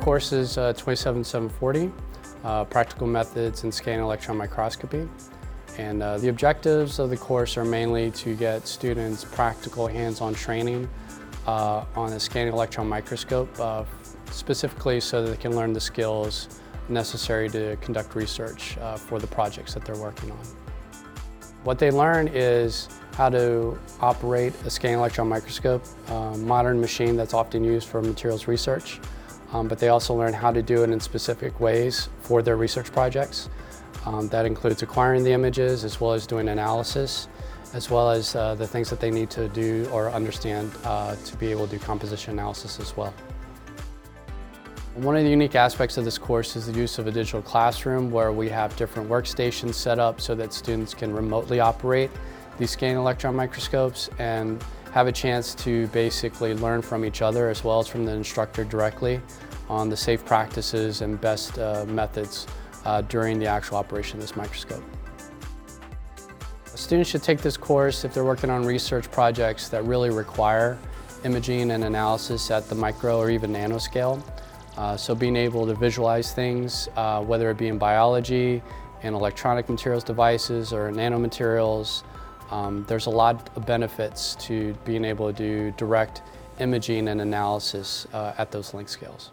course is 27740, Practical Methods in Scanning Electron Microscopy. And the objectives of the course are mainly to get students practical hands-on training on a scanning electron microscope, specifically so that they can learn the skills necessary to conduct research for the projects that they're working on. What they learn is how to operate a scanning electron microscope, a modern machine that's often used for materials research, but they also learn how to do it in specific ways for their research projects. That includes acquiring the images as well as doing analysis, as well as the things that they need to do or understand to be able to do composition analysis as well. One of the unique aspects of this course is the use of a digital classroom where we have different workstations set up so that students can remotely operate these scanning electron microscopes and have a chance to basically learn from each other as well as from the instructor directly on the safe practices and best methods during the actual operation of this microscope. Students should take this course if they're working on research projects that really require imaging and analysis at the micro or even nano scale. So being able to visualize things, whether it be in biology, in electronic materials devices, or nanomaterials, there's a lot of benefits to being able to do direct imaging and analysis at those length scales.